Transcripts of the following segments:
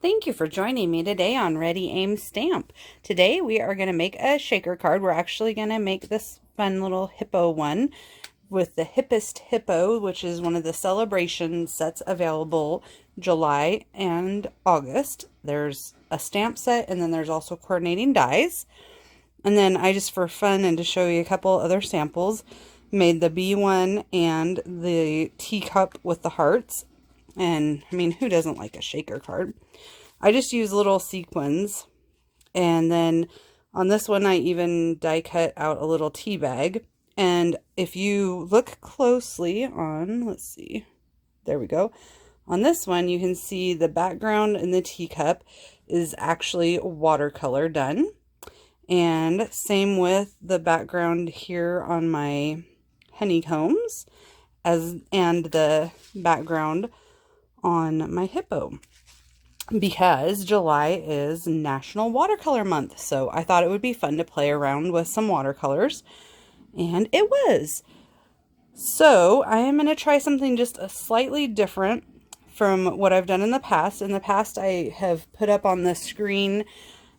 Thank you for joining me today on Ready Aim Stamp. Today we are going to make a shaker card. We're actually going to make this fun little hippo one with the Hippest Hippo, which is one of the celebration sets available July and August. There's a stamp set and then there's also coordinating dies. And then I just, for fun and to show you a couple other samples, made the bee one and the teacup with the hearts. And I mean, who doesn't like a shaker card? I just use little sequins. And then on this one, I even die cut out a little tea bag. And if you look closely on, let's see, there we go. On this one, you can see the background in the teacup is actually watercolor done. And same with the background here on my honeycombs and the background on my hippo, because July is National Watercolor Month. So I thought it would be fun to play around with some watercolors, and it was. So I am going to try something just a slightly different from what I've done in the past. In the past, I have put up on the screen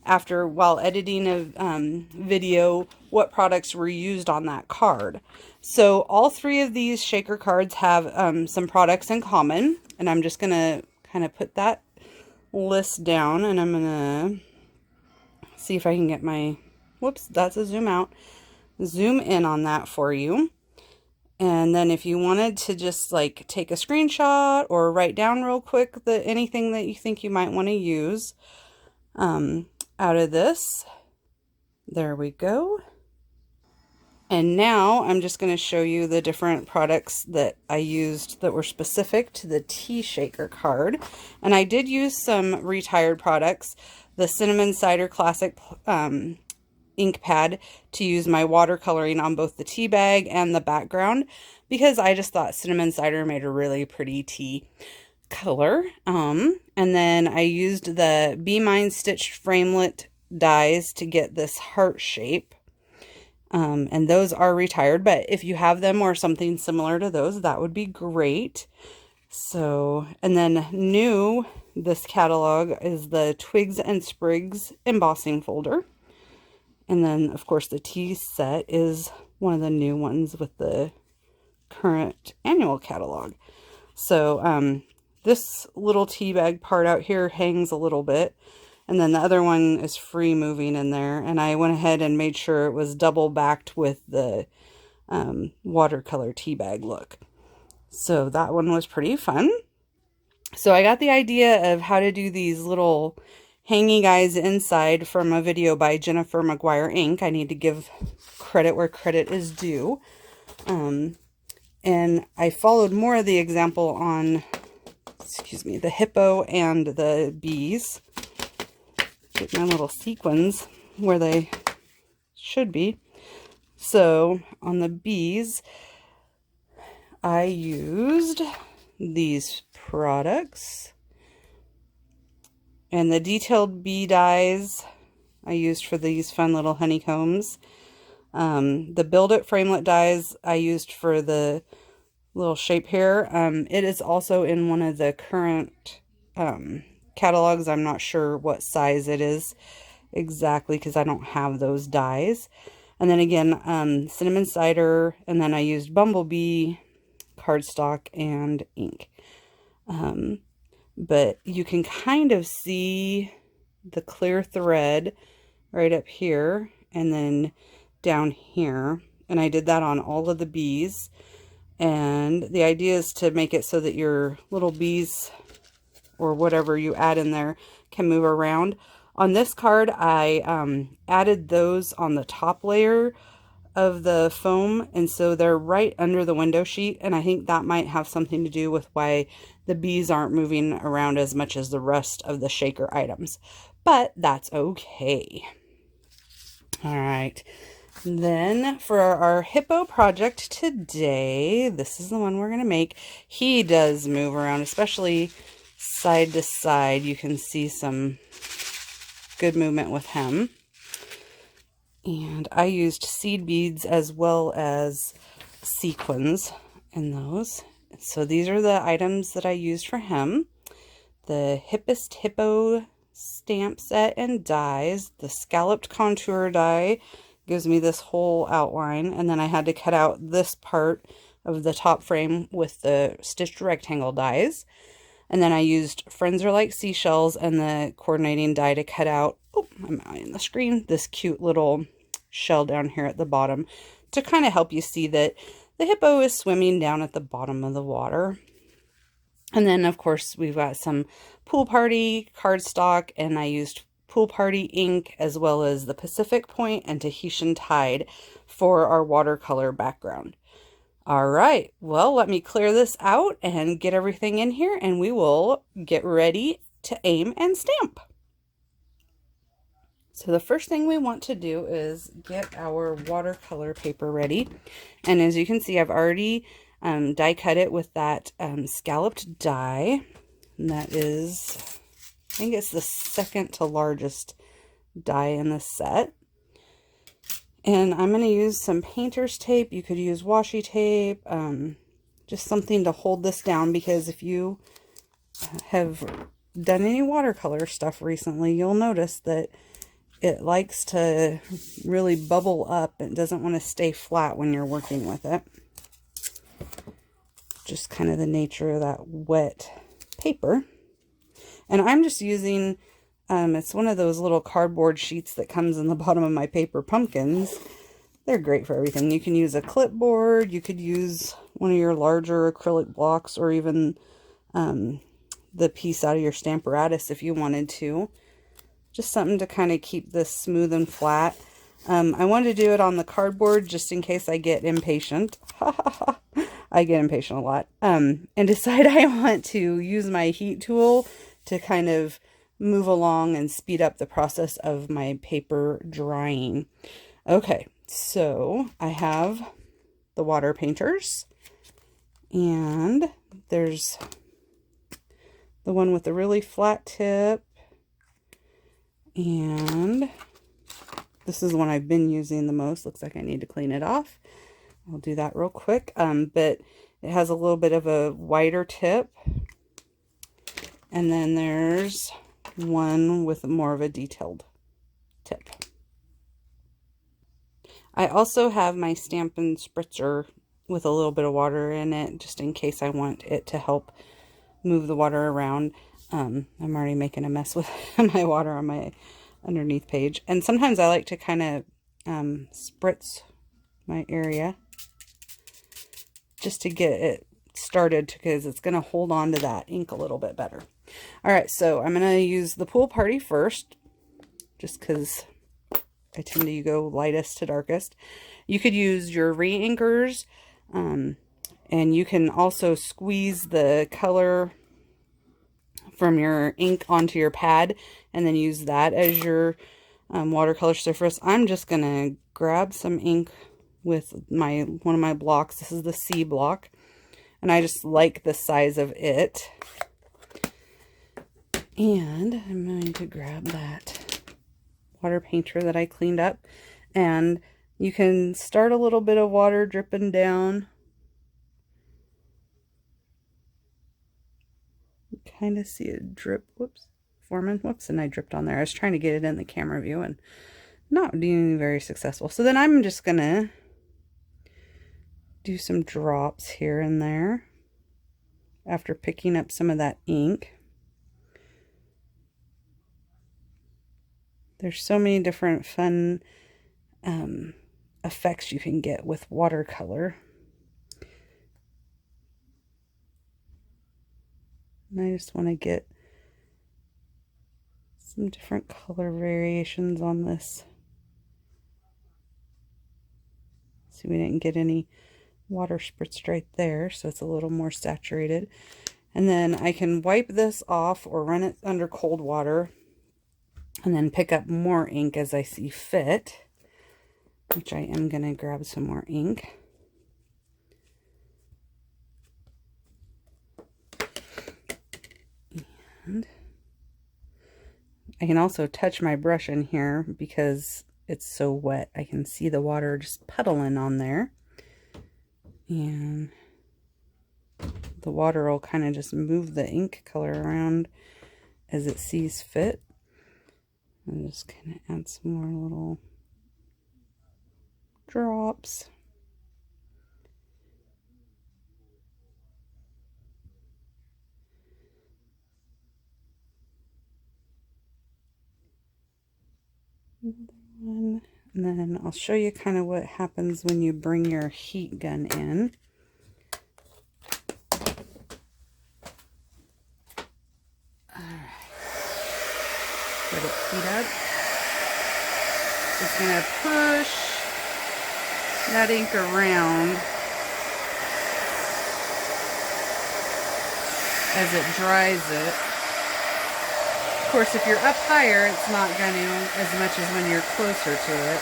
while editing a video what products were used on that card. So all three of these shaker cards have some products in common, and I'm just going to kind of put that list down, and I'm going to see if I can get my, whoops, that's a zoom out, zoom in on that for you. And then if you wanted to just like take a screenshot or write down real quick anything that you think you might want to use out of this, there we go. And now I'm just going to show you the different products that I used that were specific to the tea shaker card. And I did use some retired products, the Cinnamon Cider Classic ink pad, to use my watercoloring on both the tea bag and the background, because I just thought cinnamon cider made a really pretty tea color. And then I used the Be Mine stitched framelit dies to get this heart shape. And those are retired, but if you have them or something similar to those, that would be great. So, and then new this catalog is the Twigs and Sprigs embossing folder. And then of course the tea set is one of the new ones with the current annual catalog. So, this little tea bag part out here hangs a little bit. And then the other one is free moving in there. And I went ahead and made sure it was double backed with the watercolor tea bag look. So that one was pretty fun. So I got the idea of how to do these little hanging guys inside from a video by Jennifer McGuire Inc. I need to give credit where credit is due. And I followed more of the example on, excuse me, the hippo and the bees. Get my little sequins where they should be. So on the bees, I used these products, and the detailed bee dies I used for these fun little honeycombs. The Build It framelit dies I used for the little shape here. It is also in one of the current catalogs. I'm not sure what size it is exactly because I don't have those dies. And then again, cinnamon cider, and then I used bumblebee cardstock and ink. But you can kind of see the clear thread right up here and then down here. And I did that on all of the bees. And the idea is to make it so that your little bees or whatever you add in there can move around. On this card, I added those on the top layer of the foam, and so they're right under the window sheet, and I think that might have something to do with why the bees aren't moving around as much as the rest of the shaker items, but that's okay. All right, then for our hippo project today, this is the one we're going to make. He does move around, especially side to side. You can see some good movement with him. And I used seed beads as well as sequins in those. So these are the items that I used for him. the Hippest Hippo stamp set and dies. The scalloped contour die gives me this whole outline, and then I had to cut out this part of the top frame with the stitched rectangle dies. And then I used Friends Are Like Seashells and the coordinating die to cut out, oh, I'm eyeing the screen, this cute little shell down here at the bottom to kind of help you see that the hippo is swimming down at the bottom of the water. And then, of course, we've got some Pool Party cardstock, and I used Pool Party ink as well as the Pacific Point and Tahitian Tide for our watercolor background. All right, well, let me clear this out and get everything in here, and we will get ready to aim and stamp. So the first thing we want to do is get our watercolor paper ready. And as you can see, I've already die cut it with that scalloped die. And that is, I think it's the second to largest die in the set. And I'm going to use some painter's tape. You could use washi tape, just something to hold this down, because if you have done any watercolor stuff recently, you'll notice that it likes to really bubble up and doesn't want to stay flat when you're working with it. Just kind of the nature of that wet paper. And I'm just using, it's one of those little cardboard sheets that comes in the bottom of my paper pumpkins. They're great for everything. You can use a clipboard, you could use one of your larger acrylic blocks, or even the piece out of your Stamparatus if you wanted to. Just something to kind of keep this smooth and flat. I wanted to do it on the cardboard just in case I get impatient. I get impatient a lot. And decide I want to use my heat tool to kind of move along and speed up the process of my paper drying. Okay, so I have the water painters, and there's the one with the really flat tip, and this is the one I've been using the most. Looks like I need to clean it off. I'll do that real quick. But it has a little bit of a wider tip. And then there's one with more of a detailed tip. I also have my Stampin' Spritzer with a little bit of water in it, just in case I want it to help move the water around. I'm already making a mess with my water on my underneath page. And sometimes I like to kind of spritz my area just to get it started, because it's going to hold on to that ink a little bit better. All right, so I'm going to use the Pool Party first, just because I tend to go lightest to darkest. You could use your re-inkers, and you can also squeeze the color from your ink onto your pad and then use that as your watercolor surface. I'm just going to grab some ink with one of my blocks. This is the C block, and I just like the size of it. And I'm going to grab that water painter that I cleaned up, and you can start a little bit of water dripping down. You kind of see a drip, forming, and I dripped on there. I was trying to get it in the camera view and not being very successful. So then I'm just gonna do some drops here and there after picking up some of that ink. There's so many different fun effects you can get with watercolor. And I just want to get some different color variations on this. See, we didn't get any water spritzed right there, so it's a little more saturated. And then I can wipe this off or run it under cold water and then pick up more ink as I see fit, which I am going to grab some more ink. And I can also touch my brush in here because it's so wet. I can see the water just puddling on there. And the water will kind of just move the ink color around as it sees fit. I'm just going to add some more little drops. Another one. And then I'll show you kind of what happens when you bring your heat gun in. Let it heat up. It's going to push that ink around as it dries it. Of course, if you're up higher, it's not going to as much as when you're closer to it.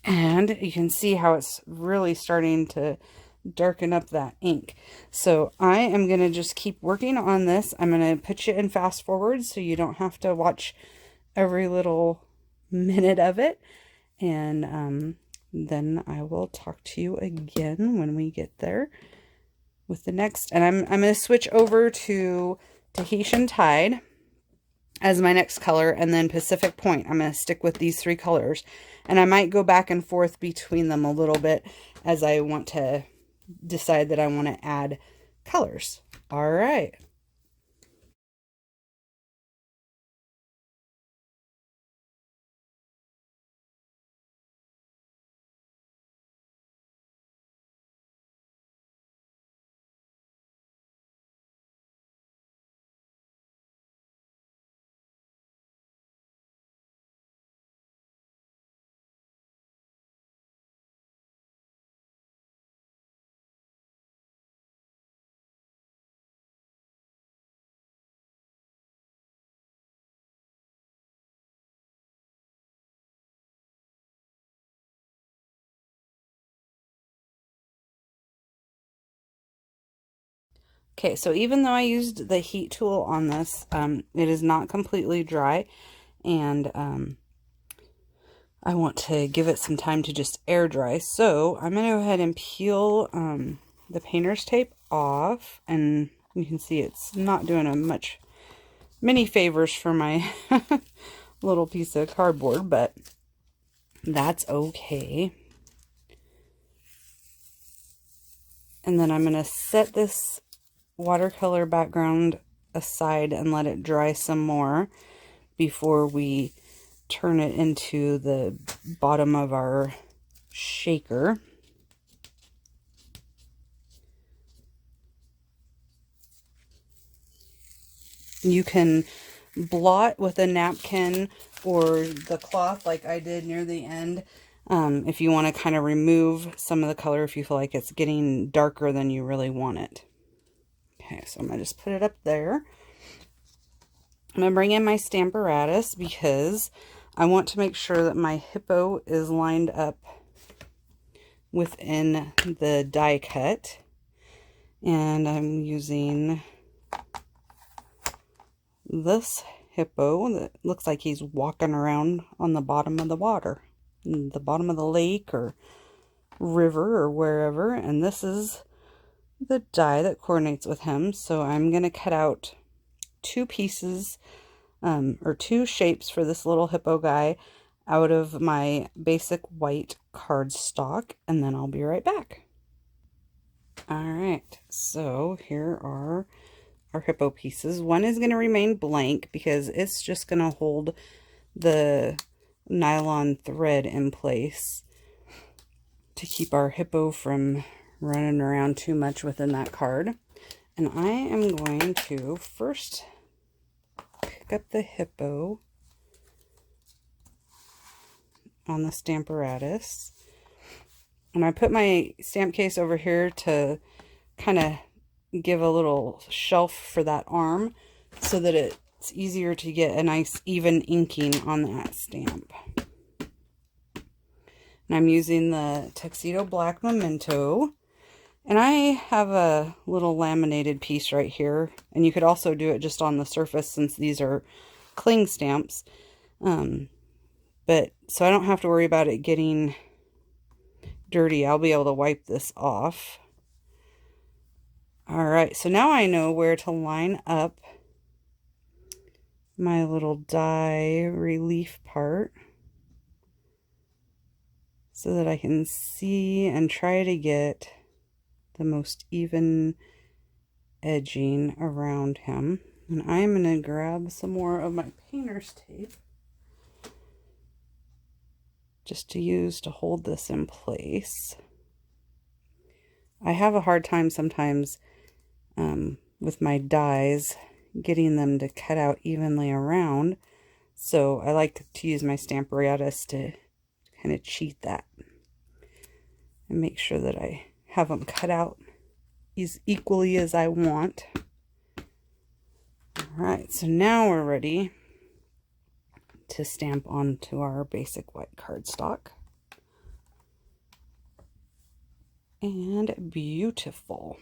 And you can see how it's really starting to darken up that ink. So I am going to just keep working on this. I'm going to put you in fast forward so you don't have to watch every little minute of it. And then I will talk to you again when we get there with the next. And I'm going to switch over to Tahitian Tide as my next color, and then Pacific Point. I'm going to stick with these three colors, and I might go back and forth between them a little bit as I want to decide that I want to add colors. All right. Okay, so even though I used the heat tool on this, it is not completely dry, and I want to give it some time to just air dry. So I'm going to go ahead and peel the painter's tape off, and you can see it's not doing many favors for my little piece of cardboard, but that's okay. And then I'm going to set this watercolor background aside and let it dry some more before we turn it into the bottom of our shaker. You can blot with a napkin or the cloth like I did near the end if you want to kind of remove some of the color if you feel like it's getting darker than you really want it. Okay, so I'm going to just put it up there. I'm going to bring in my Stamparatus because I want to make sure that my hippo is lined up within the die cut. And I'm using this hippo that looks like he's walking around on the bottom of the water, the bottom of the lake or river or wherever. And this is the die that coordinates with him. So I'm going to cut out two pieces or two shapes for this little hippo guy out of my basic white cardstock, and then I'll be right back. All right, so here are our hippo pieces. One is going to remain blank because it's just going to hold the nylon thread in place to keep our hippo from running around too much within that card. And I am going to first pick up the hippo on the Stamparatus. And I put my stamp case over here to kind of give a little shelf for that arm so that it it's easier to get a nice even inking on that stamp. And I'm using the Tuxedo Black Memento. And I have a little laminated piece right here. And you could also do it just on the surface since these are cling stamps. But so I don't have to worry about it getting dirty. I'll be able to wipe this off. All right, so now I know where to line up my little die relief part so that I can see and try to get the most even edging around him. And I'm going to grab some more of my painter's tape just to use to hold this in place. I have a hard time sometimes with my dies getting them to cut out evenly around, so I like to use my Stamp-a-Ratus to kind of cheat that and make sure that I have them cut out as equally as I want. Alright, so now we're ready to stamp onto our basic white cardstock. And beautiful.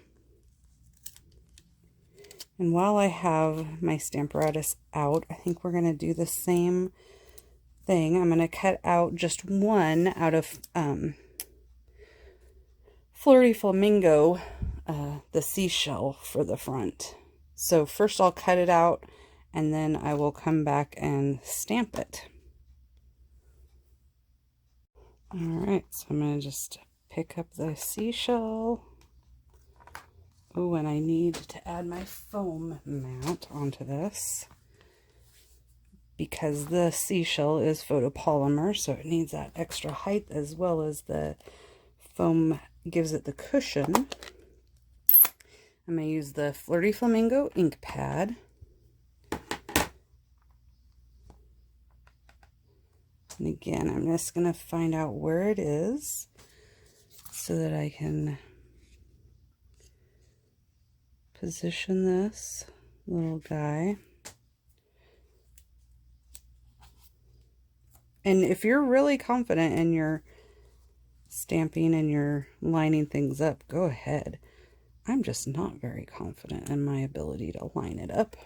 And while I have my Stamp-a-Ratus out, I think we're going to do the same thing. I'm going to cut out just one out of Flirty Flamingo, the seashell for the front. So first I'll cut it out and then I will come back and stamp it. Alright, so I'm going to just pick up the seashell. Oh, and I need to add my foam mount onto this because the seashell is photopolymer, so it needs that extra height as well as the foam gives it the cushion. I'm going to use the Flirty Flamingo ink pad. And again, I'm just going to find out where it is so that I can position this little guy. And if you're really confident in your stamping and you're lining things up, go ahead. I'm just not very confident in my ability to line it up.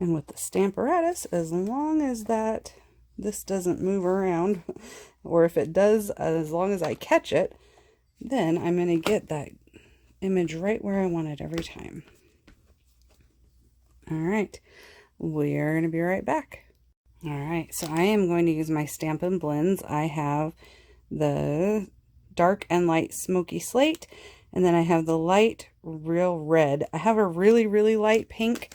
And with the Stamp-a-Ratus, as long as this doesn't move around, or if it does, as long as I catch it, then I'm going to get that image right where I want it every time. All right, we are going to be right back. All right, so I am going to use my Stampin' Blends. I have the dark and light smoky slate, and then I have the light real red. I have a really, really light pink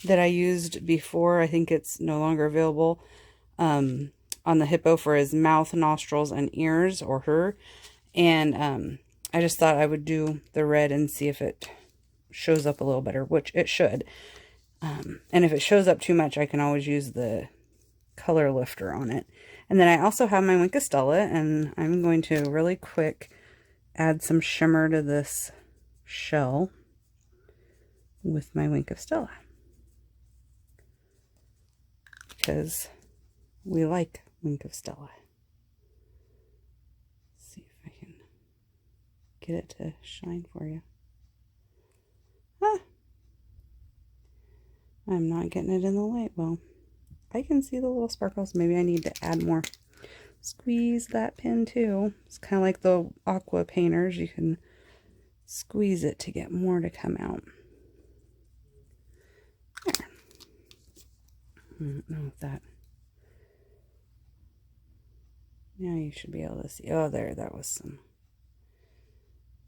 that I used before. I think it's no longer available on the Hippo for his mouth, nostrils, and ears, or her. And I just thought I would do the red and see if it shows up a little better, which it should. And if it shows up too much, I can always use the color lifter on it. And then I also have my Wink of Stella, and I'm going to really quick add some shimmer to this shell with my Wink of Stella, because we like Wink of Stella. Let's see if I can get it to shine for you. Ah! I'm not getting it in the light well. I can see the little sparkles. Maybe I need to add more. Squeeze that pin too. It's kind of like the aqua painters. You can squeeze it to get more to come out. There. I don't know if that... Now you should be able to see. Oh, there, that was some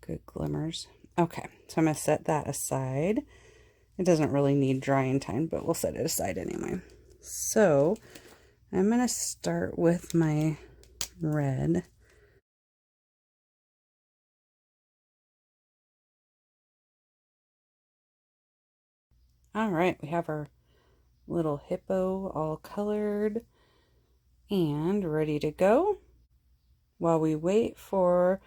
good glimmers. Okay, so I'm going to set that aside. It doesn't really need drying time, but we'll set it aside anyway. So I'm going to start with my red. All right, we have our little hippo all colored. and ready to go. While we wait for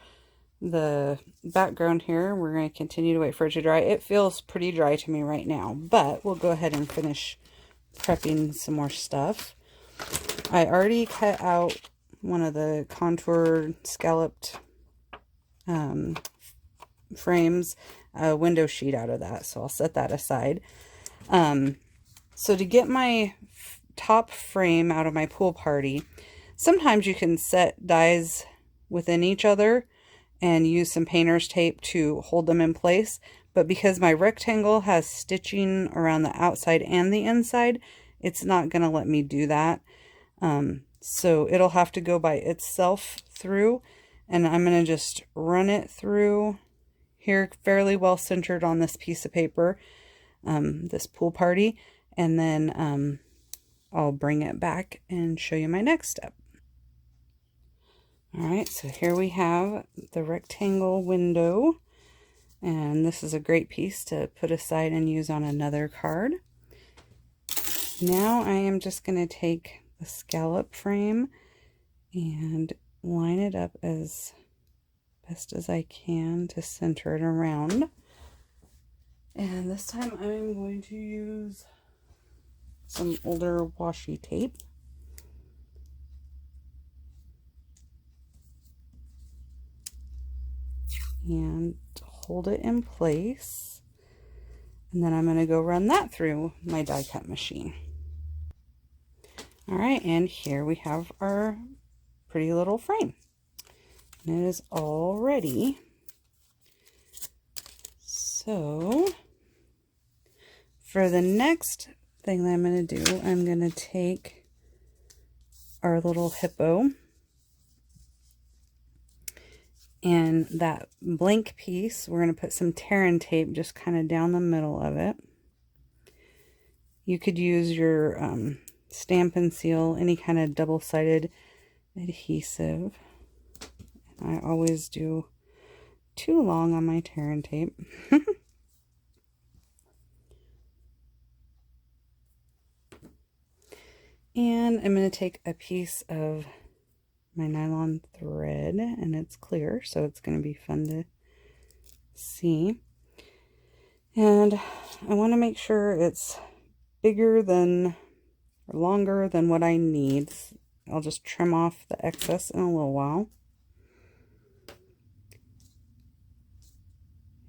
the background here, we're going to continue to wait for it to dry. It feels pretty dry to me right now, but we'll go ahead and finish prepping some more stuff. I already cut out one of the contoured scalloped frames, a window sheet out of that, so I'll set that aside. So to get my top frame out of my pool party, sometimes you can set dies within each other and use some painter's tape to hold them in place. But because my rectangle has stitching around the outside and the inside, it's not going to let me do that. So it'll have to go by itself through, and I'm going to just run it through here fairly well centered on this piece of paper, this pool party, and then I'll bring it back and show you my next step. Alright, so here we have the rectangle window, and this is a great piece to put aside and use on another card. Now I am just going to take the scallop frame and line it up as best as I can to center it around. And this time I'm going to use some older washi tape. And hold it in place. And then I'm going to go run that through my die cut machine. Alright, and here we have our pretty little frame. And it is all ready. So, for the next thing that I'm going to do, I'm going to take our little hippo, and that blank piece, we're going to put some tear tape just kind of down the middle of it. You could use your Stampin' Seal, any kind of double-sided adhesive. I always do too long on my tear tape. And I'm going to take a piece of my nylon thread, and it's clear, so it's going to be fun to see. And I want to make sure it's bigger than or longer than what I need. I'll just trim off the excess in a little while.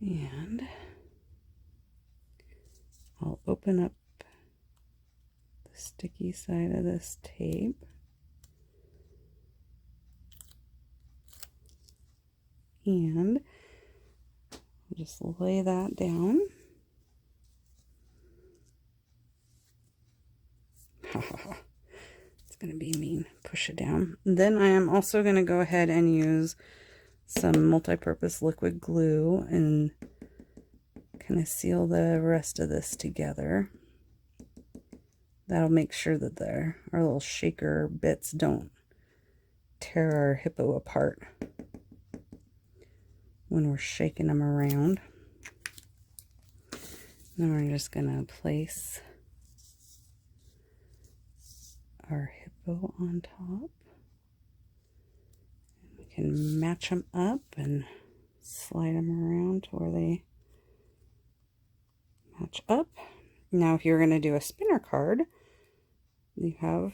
And I'll open up the sticky side of this tape. And I'll just lay that down. It's going to be mean. Push it down. Then I am also going to go ahead and use some multi-purpose liquid glue and kind of seal the rest of this together. That'll make sure that our little shaker bits don't tear our hippo apart when we're shaking them around. Then we're just going to place our hippo on top. We can match them up and slide them around to where they match up. Now if you're going to do a spinner card, you have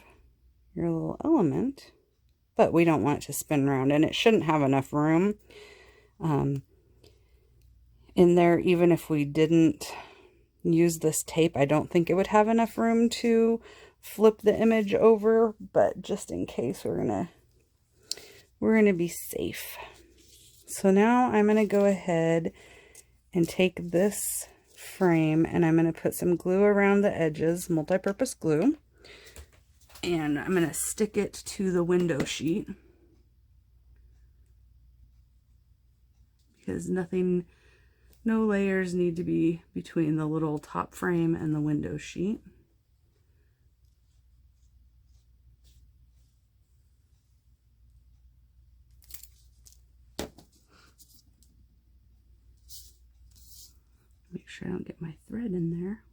your little element, but we don't want it to spin around, and it shouldn't have enough room in there. Even if we didn't use this tape, I don't think it would have enough room to flip the image over, but just in case, we're gonna be safe. So now I'm gonna go ahead and take this frame, and I'm gonna put some glue around the edges, multi-purpose glue, and I'm gonna stick it to the window sheet, because no layers need to be between the little top frame and the window sheet. Make sure I don't get my thread in there.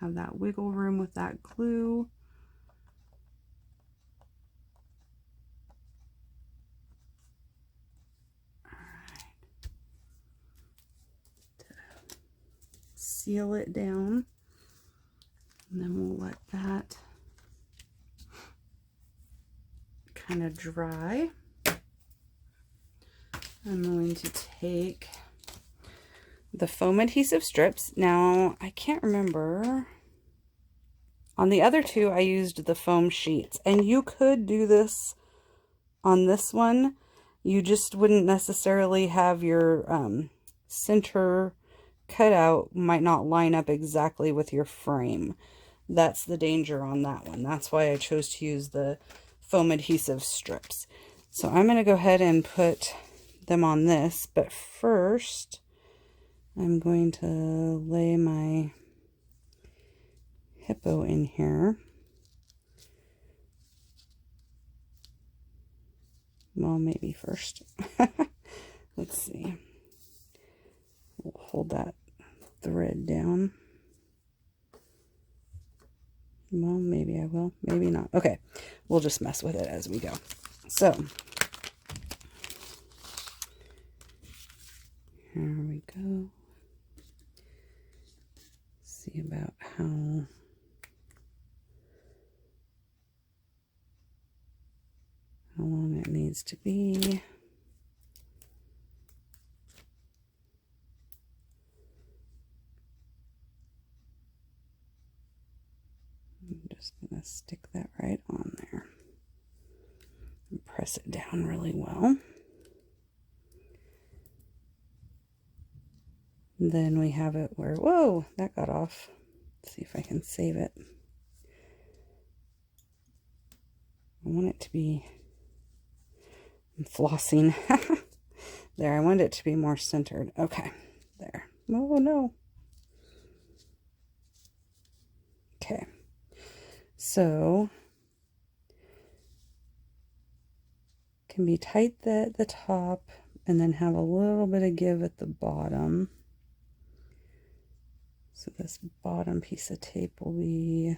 have that wiggle room with that glue. Seal it down, and then we'll let that kind of dry. I'm going to take the foam adhesive strips. Now, I can't remember. On the other two, I used the foam sheets, and you could do this on this one. You just wouldn't necessarily have your center cutout might not line up exactly with your frame. That's the danger on that one. That's why I chose to use the foam adhesive strips. So I'm going to go ahead and put them on this, but first I'm going to lay my Hippo in here. Well, maybe first. Let's see. We'll hold that thread down. Well, maybe I will, maybe not. Okay, we'll just mess with it as we go. So, here we go. See about how long it needs to be. I'm just going to stick that right on there and press it down really well. And then we have it where, whoa, that got off. Let's see if I can save it. I want it to be, I'm flossing. There, I want it to be more centered. Okay, there. Oh, no. Okay. So, can be tight at the top and then have a little bit of give at the bottom. So this bottom piece of tape will be,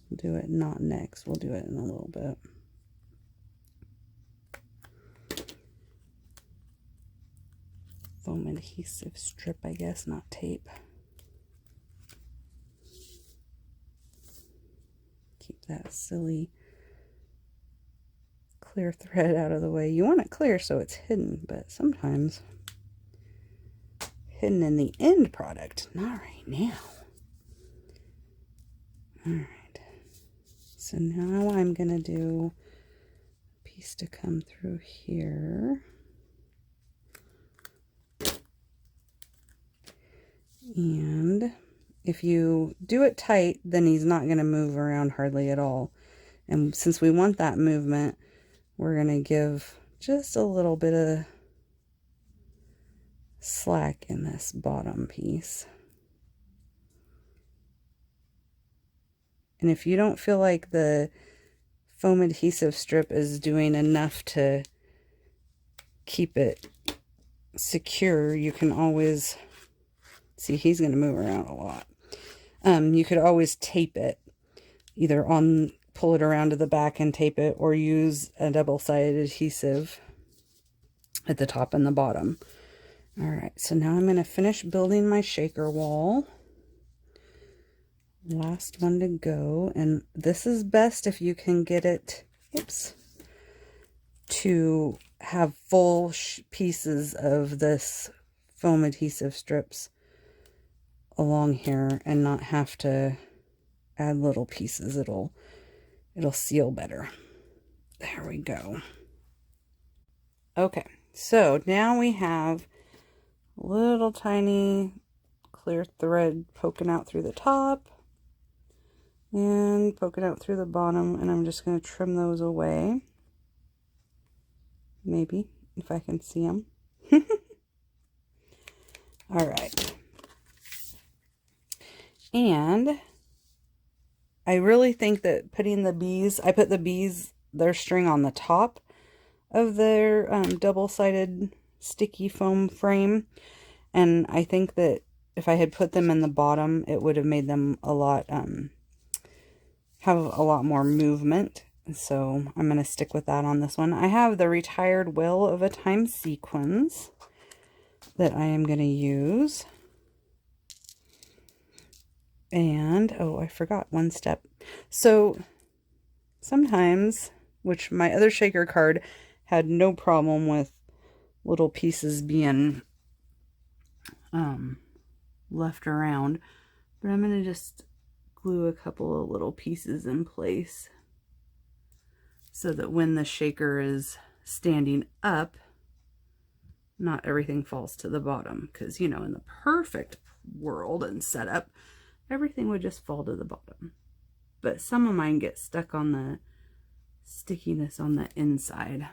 we'll do it not next, we'll do it in a little bit. Foam adhesive strip, I guess, not tape. Keep that silly clear thread out of the way. You want it clear so it's hidden, but sometimes hidden in the end product. Not right now. All right. So now I'm going to do a piece to come through here. And if you do it tight, then he's not going to move around hardly at all. And since we want that movement, we're going to give just a little bit of slack in this bottom piece. And if you don't feel like the foam adhesive strip is doing enough to keep it secure, you can always, see, he's going to move around a lot. You could always tape it, either pull it around to the back and tape it, or use a double-sided adhesive at the top and the bottom. All right, so now I'm going to finish building my shaker wall. Last one to go, and this is best if you can get it, to have full pieces of this foam adhesive strips along here and not have to add little pieces. It'll seal better. There we go. Okay, so now we have little tiny clear thread poking out through the top and poking out through the bottom, and I'm just going to trim those away. Maybe, if I can see them. All right. And I really think that putting the bees, I put the bees, their string on the top of their double-sided sticky foam frame. And I think that if I had put them in the bottom, it would have made them a lot, have a lot more movement. So I'm going to stick with that on this one. I have the Retired Wheel of a Time sequins that I am going to use. And, oh, I forgot one step. So sometimes, which my other shaker card had no problem with little pieces being left around, but I'm going to just glue a couple of little pieces in place so that when the shaker is standing up, not everything falls to the bottom, because, you know, in the perfect world and setup, everything would just fall to the bottom. But some of mine get stuck on the stickiness on the inside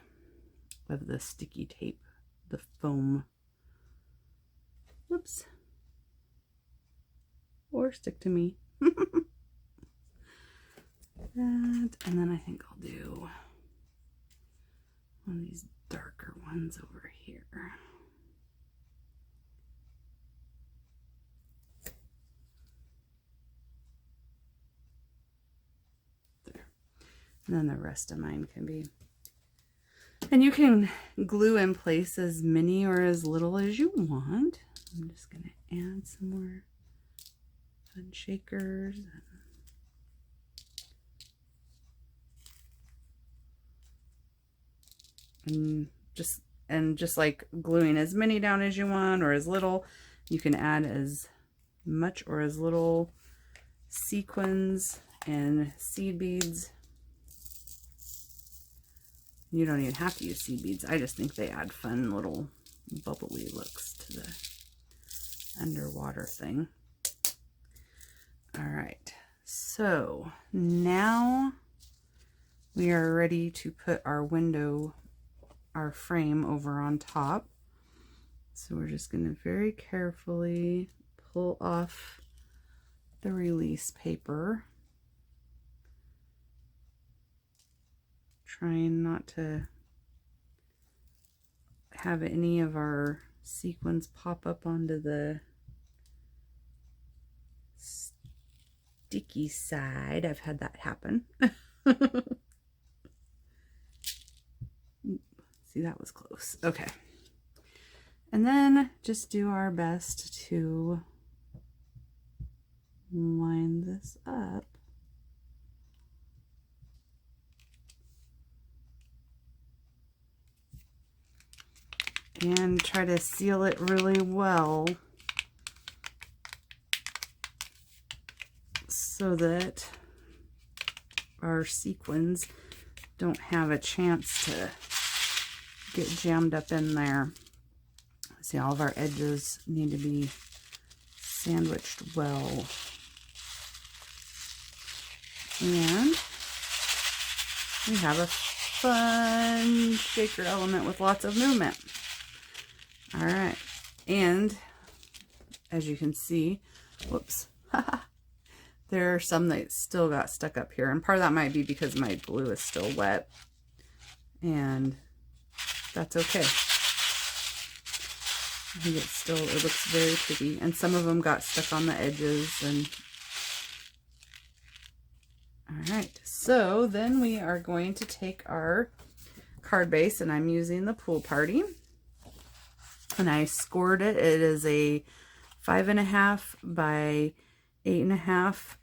of the sticky tape, the foam. Whoops. Or stick to me. That, and then I think I'll do one of these darker ones over here. There. And then the rest of mine can be. And you can glue in place as many or as little as you want. I'm just going to add some more fun shakers. And just like gluing as many down as you want or as little, you can add as much or as little sequins and seed beads. You don't even have to use seed beads. I just think they add fun little bubbly looks to the underwater thing. All right, so now we are ready to put our window, our frame over on top. So we're just going to very carefully pull off the release paper, trying not to have any of our sequins pop up onto the sticky side. I've had that happen. See, that was close. Okay. And then just do our best to line this up. And try to seal it really well so that our sequins don't have a chance to get jammed up in there. See, all of our edges need to be sandwiched well. And we have a fun shaker element with lots of movement. All right, and as you can see, whoops, there are some that still got stuck up here, and part of that might be because my glue is still wet, and that's okay. I think it looks very pretty, and some of them got stuck on the edges. And all right, so then we are going to take our card base, and I'm using the Pool Party. And I scored it. It is a 5.5 by 8.5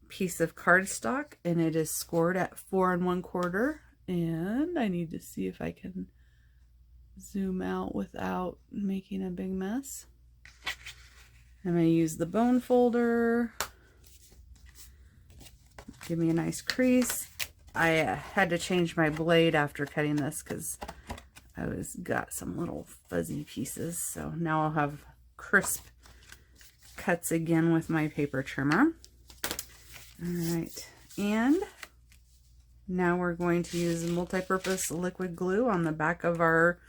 piece of cardstock, and it is scored at 4 1/4. And I need to see if I can zoom out without making a big mess. I'm going to use the bone folder. Give me a nice crease. I had to change my blade after cutting this because I got some little fuzzy pieces, so now I'll have crisp cuts again with my paper trimmer. All right, and now we're going to use multi-purpose liquid glue on the back of our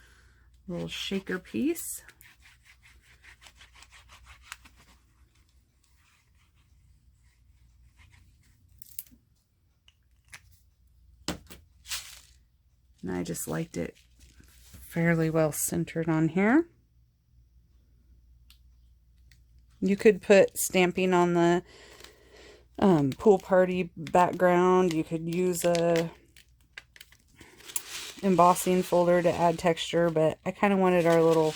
little shaker piece. And I just liked it fairly well centered on here. You could put stamping on the pool party background. You could use a embossing folder to add texture, but I kind of wanted our little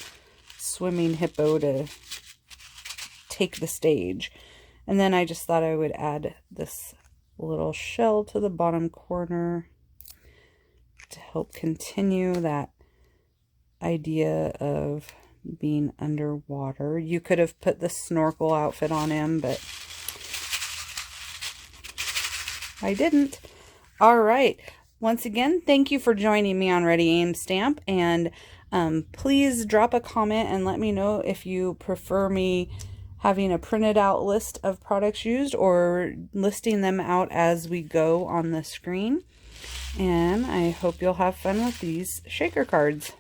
swimming hippo to take the stage. And then I just thought I would add this little shell to the bottom corner to help continue that idea of being underwater. You could have put the snorkel outfit on him, but I didn't. All right. Once again, thank you for joining me on Ready Aim Stamp, and please drop a comment and let me know if you prefer me having a printed out list of products used or listing them out as we go on the screen. And I hope you'll have fun with these shaker cards.